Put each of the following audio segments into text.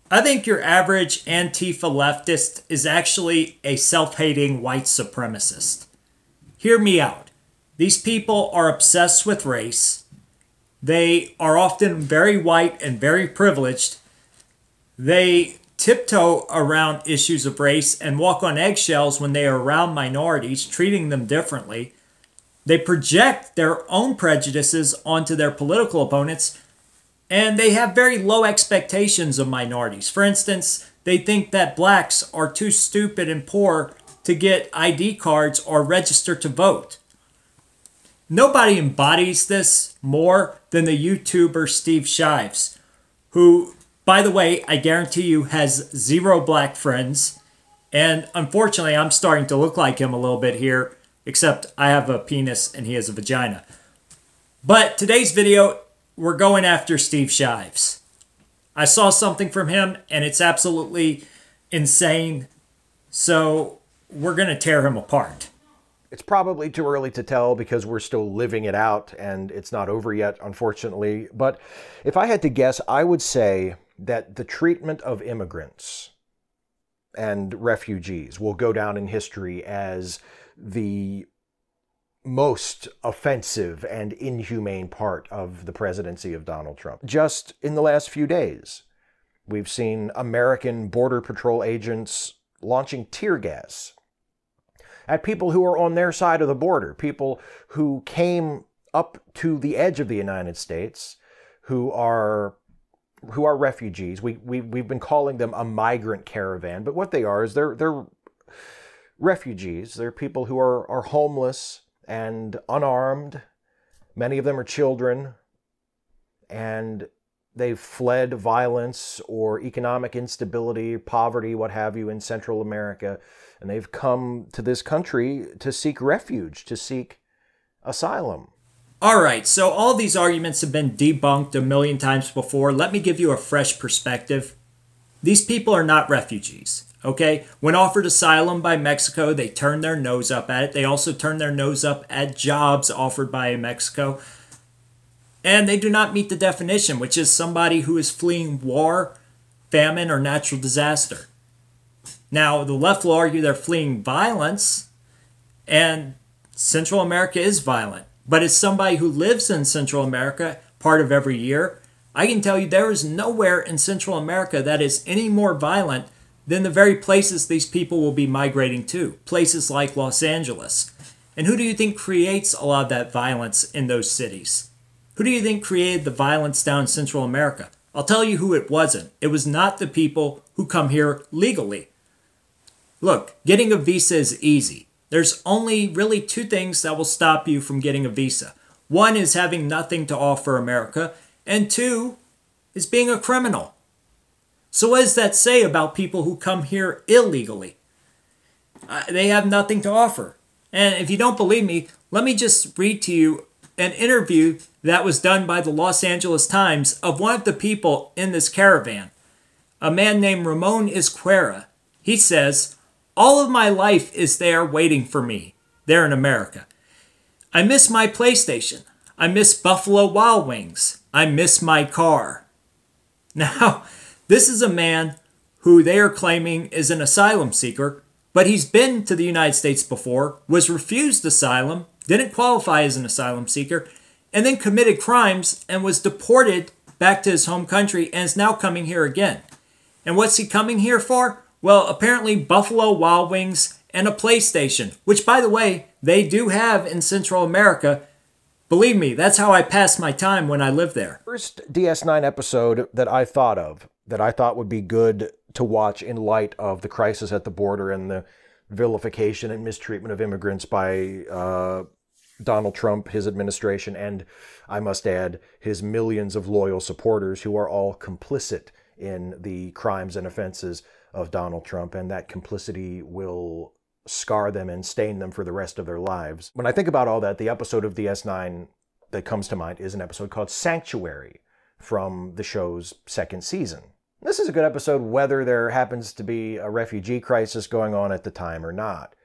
I think your average Antifa leftist is actually a self-hating white supremacist. Hear me out. These people are obsessed with race. They are often very white and very privileged. They tiptoe around issues of race and walk on eggshells when they are around minorities, treating them differently. They project their own prejudices onto their political opponents, and they have very low expectations of minorities. For instance, they think that blacks are too stupid and poor to get ID cards or register to vote. Nobody embodies this more than the YouTuber Steve Shives, who, by the way, I guarantee you has zero black friends. And unfortunately, I'm starting to look like him a little bit here, except I have a penis and he has a vagina. But today's video, we're going after Steve Shives. I saw something from him and it's absolutely insane. So we're going to tear him apart. It's probably too early to tell because we're still living it out and it's not over yet, unfortunately. But if I had to guess, I would say that the treatment of immigrants and refugees will go down in history as the most offensive and inhumane part of the presidency of Donald Trump. Just in the last few days, we've seen American Border Patrol agents launching tear gas at people who are on their side of the border, people who came up to the edge of the United States, who are refugees. We've been calling them a migrant caravan, but what they are is they're refugees. They're people who are homeless and unarmed. Many of them are children, and they've fled violence or economic instability, poverty, what have you, in Central America. And they've come to this country to seek refuge, to seek asylum. All right, so all these arguments have been debunked a million times before. Let me give you a fresh perspective. These people are not refugees, okay? When offered asylum by Mexico, they turn their nose up at it. They also turn their nose up at jobs offered by Mexico. And they do not meet the definition, which is somebody who is fleeing war, famine, or natural disaster. Now, the left will argue they're fleeing violence, and Central America is violent. But as somebody who lives in Central America part of every year, I can tell you there is nowhere in Central America that is any more violent than the very places these people will be migrating to, places like Los Angeles. And who do you think creates a lot of that violence in those cities? Who do you think created the violence down in Central America? I'll tell you who it wasn't. It was not the people who come here legally. Look, getting a visa is easy. There's only really two things that will stop you from getting a visa. One is having nothing to offer America, and two is being a criminal. So what does that say about people who come here illegally? They have nothing to offer. And if you don't believe me, let me just read to you an interview that was done by the Los Angeles Times of one of the people in this caravan, a man named Ramon Izquierda. He says, "All of my life is there waiting for me, there in America. I miss my PlayStation. I miss Buffalo Wild Wings. I miss my car." Now, this is a man who they are claiming is an asylum seeker, but he's been to the United States before, was refused asylum, didn't qualify as an asylum seeker, and then committed crimes and was deported back to his home country and is now coming here again. And what's he coming here for? Well, apparently Buffalo Wild Wings and a PlayStation, which, by the way, they do have in Central America. Believe me, that's how I passed my time when I lived there. First DS9 episode that I thought would be good to watch in light of the crisis at the border and the vilification and mistreatment of immigrants by Donald Trump, his administration, and I must add, his millions of loyal supporters who are all complicit in the crimes and offenses of Donald Trump, and that complicity will scar them and stain them for the rest of their lives. When I think about all that, the episode of DS9 that comes to mind is an episode called Sanctuary from the show's second season. This is a good episode whether there happens to be a refugee crisis going on at the time or not.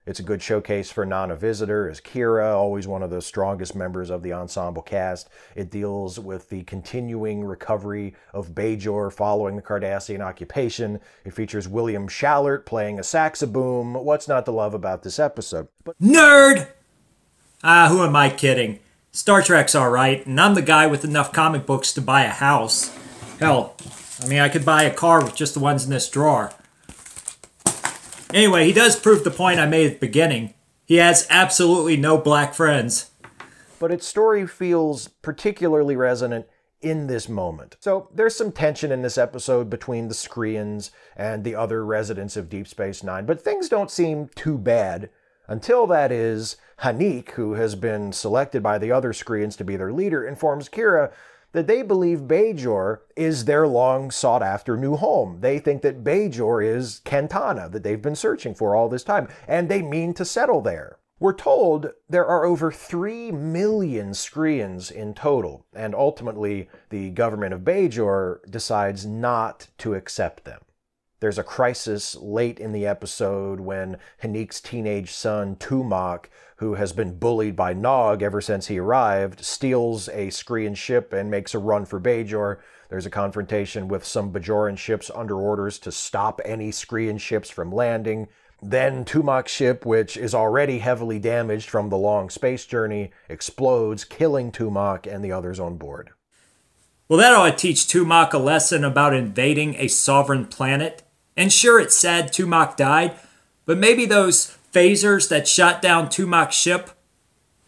It's a good showcase for Nana Visitor as Kira, always one of the strongest members of the ensemble cast. It deals with the continuing recovery of Bajor following the Cardassian occupation. It features William Shallert playing a saxoboom. What's not to love about this episode? Nerd! Who am I kidding? Star Trek's alright, and I'm the guy with enough comic books to buy a house. Hell, I could buy a car with just the ones in this drawer. Anyway, he does prove the point I made at the beginning. He has absolutely no black friends. But its story feels particularly resonant in this moment. So there's some tension in this episode between the Skreans and the other residents of Deep Space Nine, but things don't seem too bad until, that is, Hanik, who has been selected by the other Skreans to be their leader, informs Kira that they believe Bajor is their long-sought-after new home. They think that Bajor is Kantana, that they've been searching for all this time, and they mean to settle there. We're told there are over 3 million Skreans in total, and ultimately the government of Bajor decides not to accept them. There's a crisis late in the episode when Hanik's teenage son, Tumak, who has been bullied by Nog ever since he arrived, steals a Skrean ship and makes a run for Bajor. There's a confrontation with some Bajoran ships under orders to stop any Skrean ships from landing. Then Tumak's ship, which is already heavily damaged from the long space journey, explodes, killing Tumak and the others on board. Well, that ought to teach Tumak a lesson about invading a sovereign planet. And sure, it's sad Tumak died, but maybe those phasers that shot down Tumak's ship,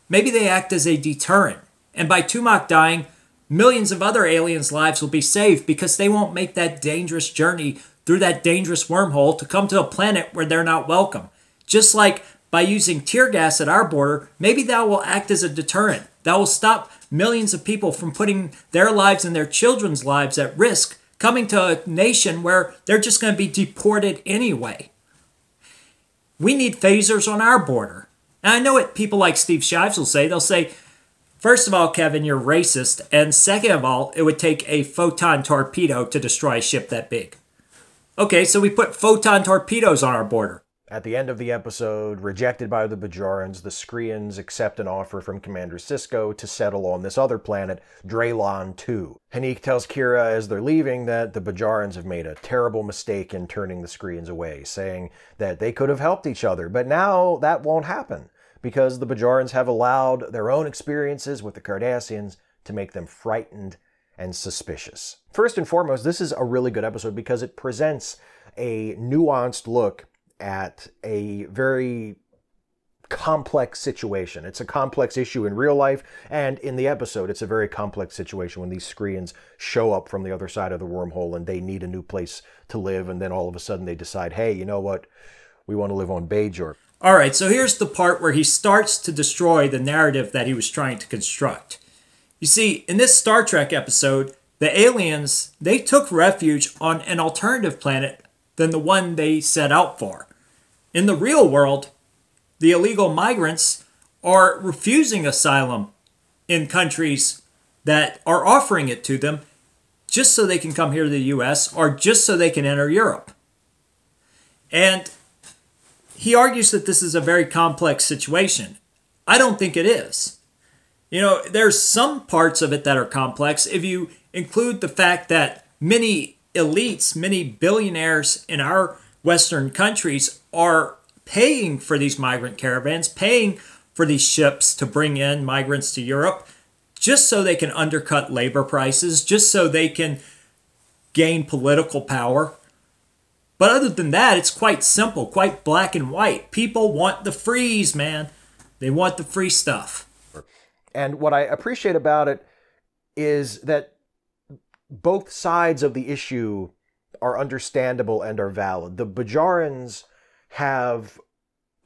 maybe they act as a deterrent. And by Tumak dying, millions of other aliens' lives will be saved because they won't make that dangerous journey through that dangerous wormhole to come to a planet where they're not welcome. Just like by using tear gas at our border, maybe that will act as a deterrent. That will stop millions of people from putting their lives and their children's lives at risk, coming to a nation where they're just going to be deported anyway. We need phasers on our border. And I know what people like Steve Shives will say. They'll say, first of all, Kevin, you're racist. And second of all, it would take a photon torpedo to destroy a ship that big. Okay, so we put photon torpedoes on our border. At the end of the episode, rejected by the Bajorans, the Skreans accept an offer from Commander Sisko to settle on this other planet, Draylon 2. Hanik tells Kira as they're leaving that the Bajorans have made a terrible mistake in turning the Skreans away, saying that they could have helped each other, but now that won't happen, because the Bajorans have allowed their own experiences with the Cardassians to make them frightened and suspicious. First and foremost, this is a really good episode because it presents a nuanced look at a very complex situation. It's a complex issue in real life, and in the episode, it's a very complex situation when these Skreans show up from the other side of the wormhole and they need a new place to live, and then all of a sudden they decide, hey, you know what? We want to live on Bajor. All right, so here's the part where he starts to destroy the narrative that he was trying to construct. You see, in this Star Trek episode, the aliens, they took refuge on an alternative planet than the one they set out for. In the real world, the illegal migrants are refusing asylum in countries that are offering it to them just so they can come here to the US or just so they can enter Europe. And he argues that this is a very complex situation. I don't think it is. You know, there's some parts of it that are complex if you include the fact that many elites, many billionaires in our Western countries are paying for these migrant caravans, paying for these ships to bring in migrants to Europe, just so they can undercut labor prices, just so they can gain political power. But other than that, it's quite simple, quite black and white. People want the freeze, man. They want the free stuff. And what I appreciate about it is that both sides of the issue are understandable and are valid. The Bajorans have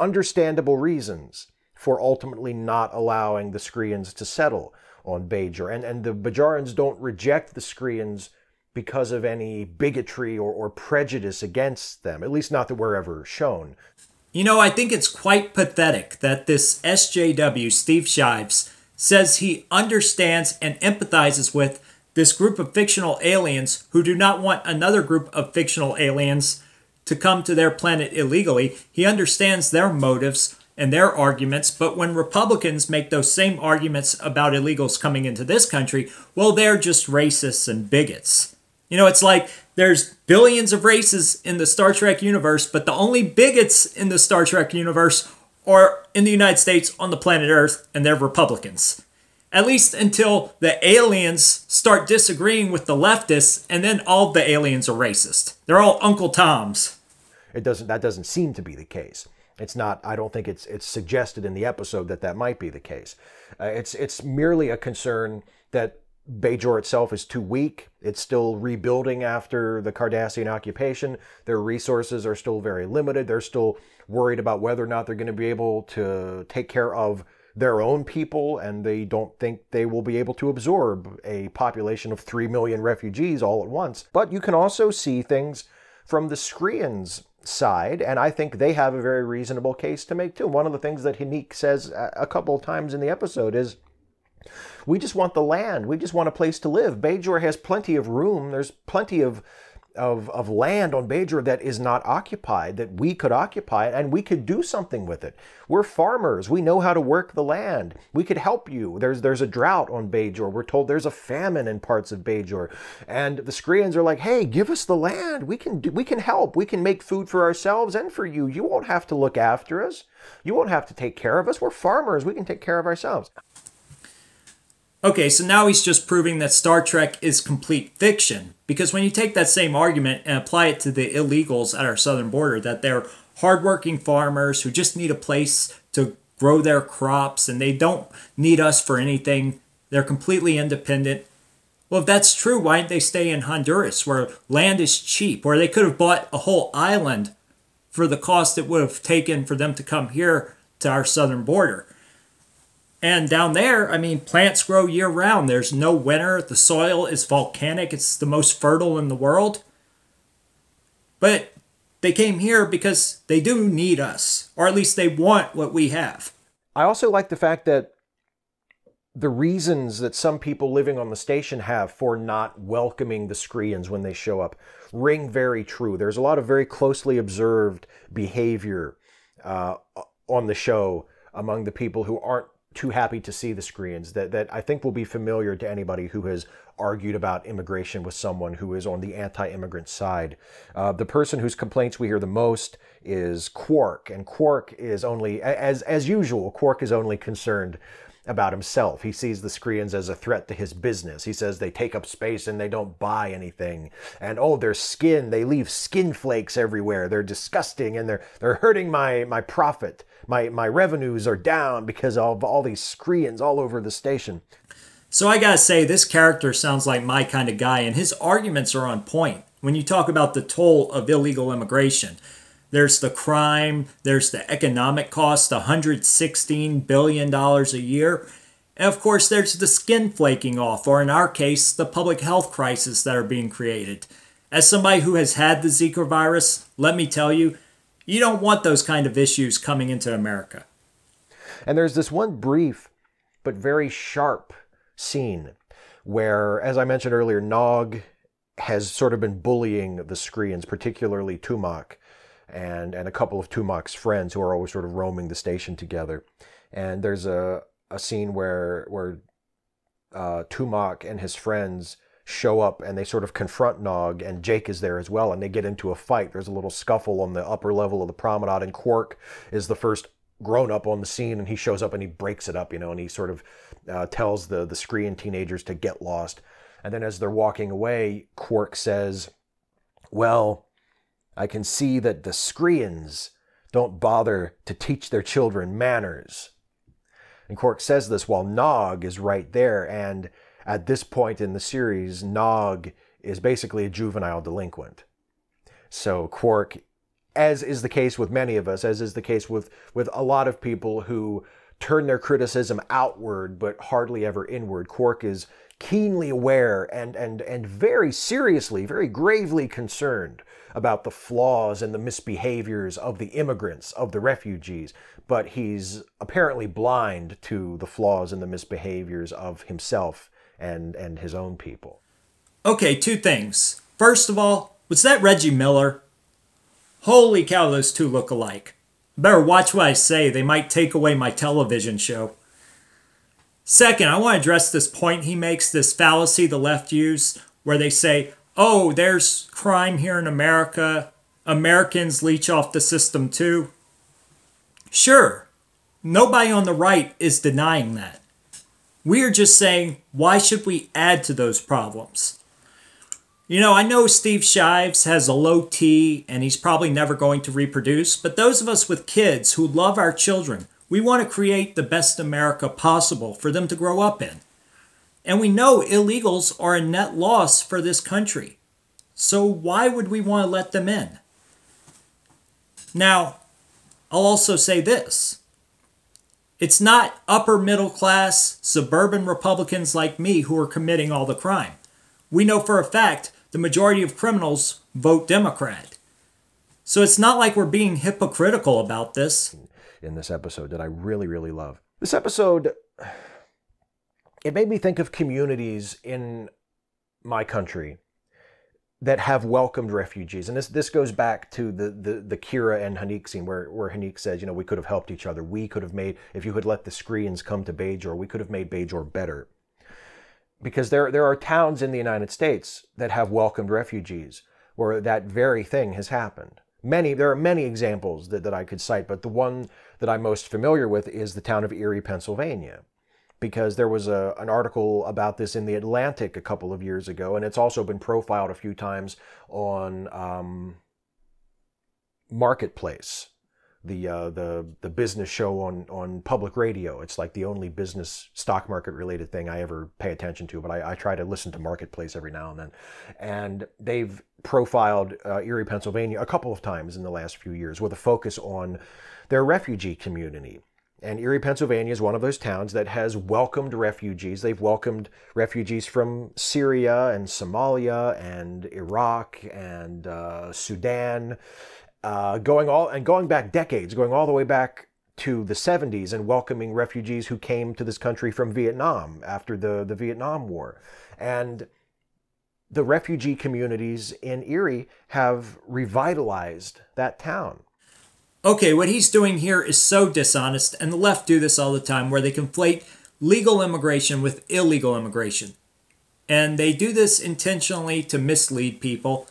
understandable reasons for ultimately not allowing the Skreans to settle on Bajor. And the Bajorans don't reject the Skreans because of any bigotry or prejudice against them, at least not that we're ever shown. You know, I think it's quite pathetic that this SJW, Steve Shives, says he understands and empathizes with this group of fictional aliens who do not want another group of fictional aliens to come to their planet illegally. He understands their motives and their arguments, but when Republicans make those same arguments about illegals coming into this country, well, they're just racists and bigots. You know, it's like there's billions of races in the Star Trek universe, but the only bigots in the Star Trek universe are in the United States on the planet Earth, and they're Republicans. At least until the aliens start disagreeing with the leftists, and then all the aliens are racist. They're all Uncle Toms. That doesn't seem to be the case. It's not. I don't think it's suggested in the episode that might be the case. It's merely a concern that Bajor itself is too weak. It's still rebuilding after the Cardassian occupation. Their resources are still very limited. They're still worried about whether or not they're going to be able to take care of their own people, and they don't think they will be able to absorb a population of 3 million refugees all at once. But you can also see things from the Skreans' side, and I think they have a very reasonable case to make too. One of the things that Hanik says a couple of times in the episode is, we just want the land. We just want a place to live. Bajor has plenty of room. There's plenty of land on Bajor that is not occupied, that we could occupy, and we could do something with it. We're farmers. We know how to work the land. We could help you. There's a drought on Bajor. We're told there's a famine in parts of Bajor. And the Skreans are like, hey, give us the land. We can help. We can make food for ourselves and for you. You won't have to look after us. You won't have to take care of us. We're farmers. We can take care of ourselves. Okay, so now he's just proving that Star Trek is complete fiction. Because when you take that same argument and apply it to the illegals at our southern border, that they're hardworking farmers who just need a place to grow their crops and they don't need us for anything, they're completely independent. Well, if that's true, why didn't they stay in Honduras, where land is cheap, where they could have bought a whole island for the cost it would have taken for them to come here to our southern border? And down there, I mean, plants grow year-round. There's no winter. The soil is volcanic. It's the most fertile in the world. But they came here because they do need us, or at least they want what we have. I also like the fact that the reasons that some people living on the station have for not welcoming the Skreans when they show up ring very true. There's a lot of very closely observed behavior on the show among the people who aren't too happy to see the Skreans, that I think will be familiar to anybody who has argued about immigration with someone who is on the anti-immigrant side. The person whose complaints we hear the most is Quark, and Quark is only, as usual, Quark is only concerned about himself. He sees the Skreans as a threat to his business. He says they take up space and they don't buy anything. And oh, their skin, they leave skin flakes everywhere. They're disgusting and they're hurting my profit. My revenues are down because of all these Skreans all over the station. So I gotta say, this character sounds like my kind of guy, and his arguments are on point. When you talk about the toll of illegal immigration, there's the crime, there's the economic cost, $116 billion a year. And of course, there's the skin flaking off, or in our case, the public health crisis that are being created. As somebody who has had the Zika virus, let me tell you, you don't want those kind of issues coming into America. And there's this one brief but very sharp scene where, as I mentioned earlier, Nog has sort of been bullying the Skreans, particularly Tumak and a couple of Tumak's friends who are always sort of roaming the station together. And there's a scene where Tumak and his friends show up and they sort of confront Nog, and Jake is there as well, and they get into a fight. There's a little scuffle on the upper level of the promenade, and Quark is the first grown-up on the scene, and he shows up and he breaks it up, and he sort of tells the Skrean teenagers to get lost. And then as they're walking away, Quark says, well, I can see that the Skreans don't bother to teach their children manners. And Quark says this while Nog is right there, and at this point in the series, Nog is basically a juvenile delinquent. So Quark, as is the case with many of us, as is the case with a lot of people who turn their criticism outward but hardly ever inward, Quark is keenly aware and very seriously, very gravely concerned about the flaws and the misbehaviors of the immigrants, of the refugees, but he's apparently blind to the flaws and the misbehaviors of himself and his own people. Okay, two things. First of all, was that Reggie Miller? Holy cow, those two look alike. Better watch what I say, they might take away my television show. Second, I want to address this point he makes, this fallacy the left use, where they say, oh, there's crime here in America. Americans leech off the system too. Sure, nobody on the right is denying that. We are just saying, why should we add to those problems? You know, I know Steve Shives has a low T and he's probably never going to reproduce, but those of us with kids who love our children, we want to create the best America possible for them to grow up in. And we know illegals are a net loss for this country. So why would we want to let them in? Now, I'll also say this. It's not upper middle class, suburban Republicans like me who are committing all the crime. We know for a fact the majority of criminals vote Democrat. So it's not like we're being hypocritical about this. In this episode that I really, really love. This episode, it made me think of communities in my country that have welcomed refugees. And this goes back to the Kira and Hanik scene where Hanik says, you know, we could have helped each other. We could have made, if you had let the Screens come to Bajor, we could have made Bajor better. Because there are towns in the United States that have welcomed refugees where that very thing has happened. There are many examples that I could cite, but the one that I'm most familiar with is the town of Erie, Pennsylvania, because there was an article about this in The Atlantic a couple of years ago, and it's also been profiled a few times on Marketplace, the business show on public radio. It's like the only business stock market related thing I ever pay attention to, but I try to listen to Marketplace every now and then. And they've profiled Erie, Pennsylvania a couple of times in the last few years with a focus on their refugee community. And Erie, Pennsylvania is one of those towns that has welcomed refugees. They've welcomed refugees from Syria and Somalia and Iraq and Sudan, going back decades, going all the way back to the 70s and welcoming refugees who came to this country from Vietnam after the Vietnam War. And the refugee communities in Erie have revitalized that town. Okay, what he's doing here is so dishonest, and the left do this all the time, where they conflate legal immigration with illegal immigration. And they do this intentionally to mislead people.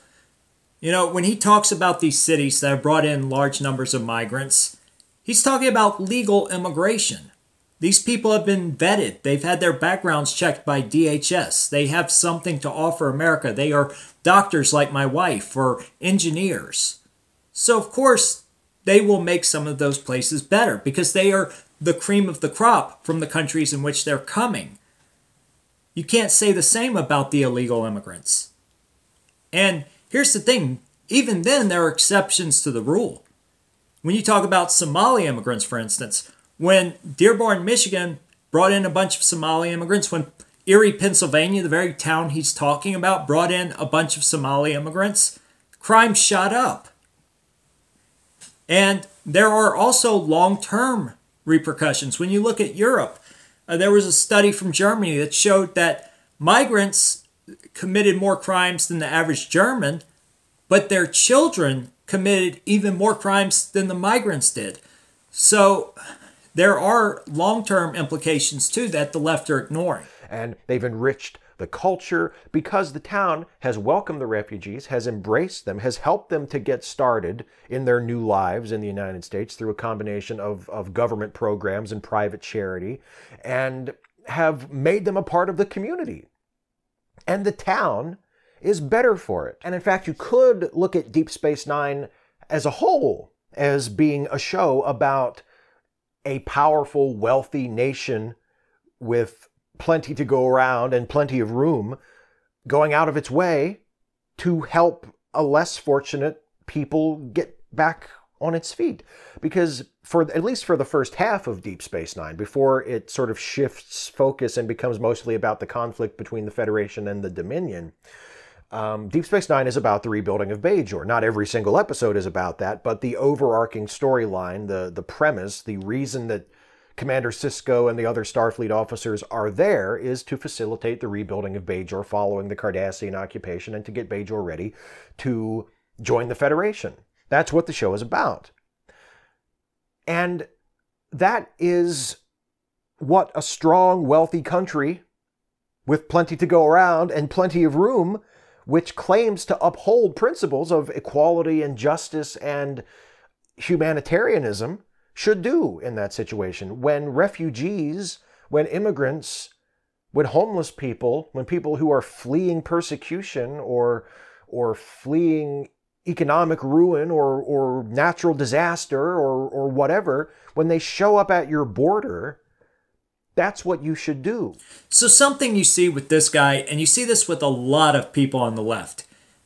You know, when he talks about these cities that have brought in large numbers of migrants, he's talking about legal immigration. These people have been vetted. They've had their backgrounds checked by DHS. They have something to offer America. They are doctors like my wife or engineers. So, of course, they will make some of those places better because they are the cream of the crop from the countries in which they're coming. You can't say the same about the illegal immigrants. And here's the thing, even then there are exceptions to the rule. When you talk about Somali immigrants, for instance, when Dearborn, Michigan brought in a bunch of Somali immigrants, when Erie, Pennsylvania, the very town he's talking about, brought in a bunch of Somali immigrants, crime shot up. And there are also long-term repercussions. When you look at Europe, there was a study from Germany that showed that migrants committed more crimes than the average German, but their children committed even more crimes than the migrants did. So there are long-term implications too that the left are ignoring. And they've enriched the culture because the town has welcomed the refugees, has embraced them, has helped them to get started in their new lives in the United States through a combination of government programs and private charity, and have made them a part of the community. And the town is better for it. And in fact, you could look at Deep Space Nine as a whole as being a show about a powerful, wealthy nation with plenty to go around and plenty of room going out of its way to help a less fortunate people get back on its feet. Because at least for the first half of Deep Space Nine, before it sort of shifts focus and becomes mostly about the conflict between the Federation and the Dominion, Deep Space Nine is about the rebuilding of Bajor. Not every single episode is about that, but the overarching storyline, the premise, the reason that Commander Sisko and the other Starfleet officers are there is to facilitate the rebuilding of Bajor following the Cardassian occupation and to get Bajor ready to join the Federation. That's what the show is about. And that is what a strong, wealthy country with plenty to go around and plenty of room, which claims to uphold principles of equality and justice and humanitarianism, should do in that situation. When refugees, when immigrants, when homeless people, when people who are fleeing persecution or fleeing economic ruin or natural disaster or whatever, when they show up at your border, that's what you should do. So something you see with this guy, and you see this with a lot of people on the left,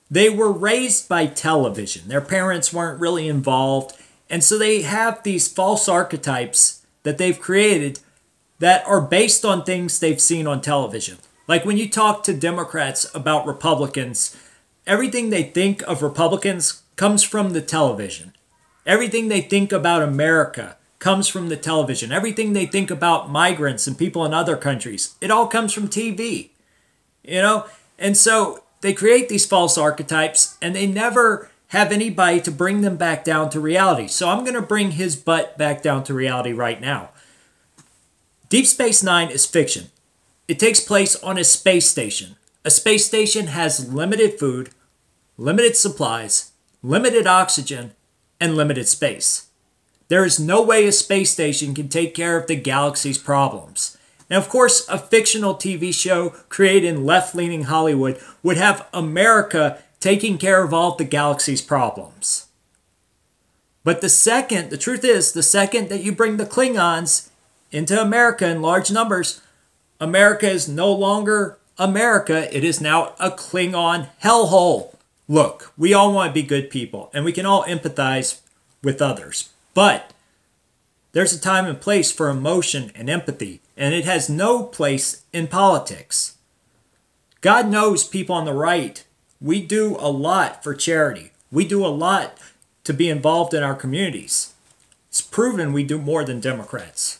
they were raised by television. Their parents weren't really involved. And so they have these false archetypes that they've created that are based on things they've seen on television. Like when you talk to Democrats about Republicans, everything they think of Republicans comes from the television. Everything they think about America comes from the television. Everything they think about migrants and people in other countries, it all comes from TV. You know? And so they create these false archetypes and they never have anybody to bring them back down to reality. So I'm going to bring his butt back down to reality right now. Deep Space Nine is fiction. It takes place on a space station. A space station has limited food, limited supplies, limited oxygen, and limited space. There is no way a space station can take care of the galaxy's problems. Now, of course, a fictional TV show created in left-leaning Hollywood would have America taking care of all of the galaxy's problems. But the truth is, the second that you bring the Klingons into America in large numbers, America is no longer America. It is now a Klingon hellhole. Look, we all want to be good people, and we can all empathize with others. But there's a time and place for emotion and empathy, and it has no place in politics. God knows people on the right, we do a lot for charity. We do a lot to be involved in our communities. It's proven we do more than Democrats.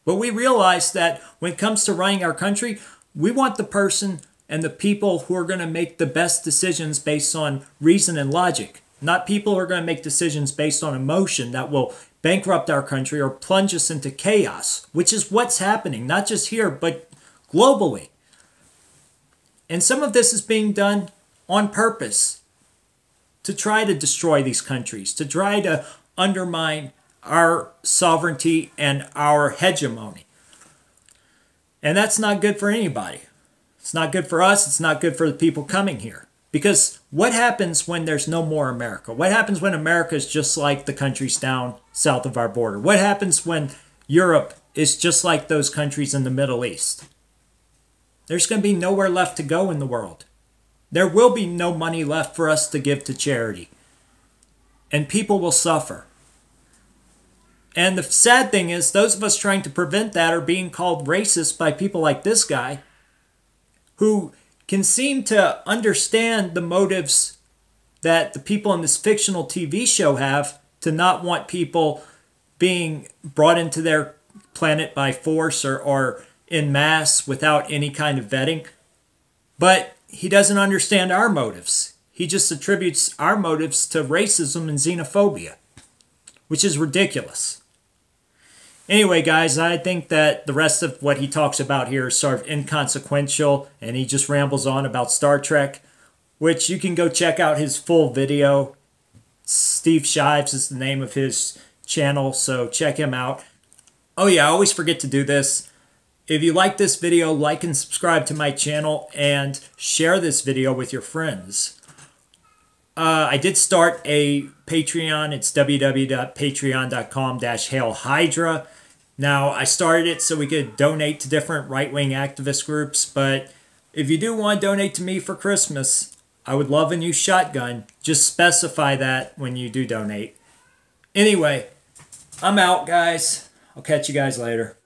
But we realize that when it comes to running our country, we want the person and the people who are going to make the best decisions based on reason and logic, not people who are going to make decisions based on emotion that will bankrupt our country or plunge us into chaos, which is what's happening, not just here, but globally. And some of this is being done on purpose to try to destroy these countries, to try to undermine our sovereignty and our hegemony. And that's not good for anybody. It's not good for us. It's not good for the people coming here. Because what happens when there's no more America? What happens when America is just like the countries down south of our border? What happens when Europe is just like those countries in the Middle East? There's going to be nowhere left to go in the world. There will be no money left for us to give to charity. And people will suffer. And the sad thing is, those of us trying to prevent that are being called racist by people like this guy, who can seem to understand the motives that the people in this fictional TV show have to not want people being brought into their planet by force or en masse without any kind of vetting. But he doesn't understand our motives. He just attributes our motives to racism and xenophobia, which is ridiculous. Anyway, guys, I think that the rest of what he talks about here is sort of inconsequential, and he just rambles on about Star Trek, which you can go check out his full video. Steve Shives is the name of his channel, so check him out. Oh yeah, I always forget to do this. If you like this video, like and subscribe to my channel, and share this video with your friends. I did start a Patreon. It's www.patreon.com/HailHydra. Now, I started it so we could donate to different right-wing activist groups, but if you do want to donate to me for Christmas, I would love a new shotgun. Just specify that when you do donate. Anyway, I'm out, guys. I'll catch you guys later.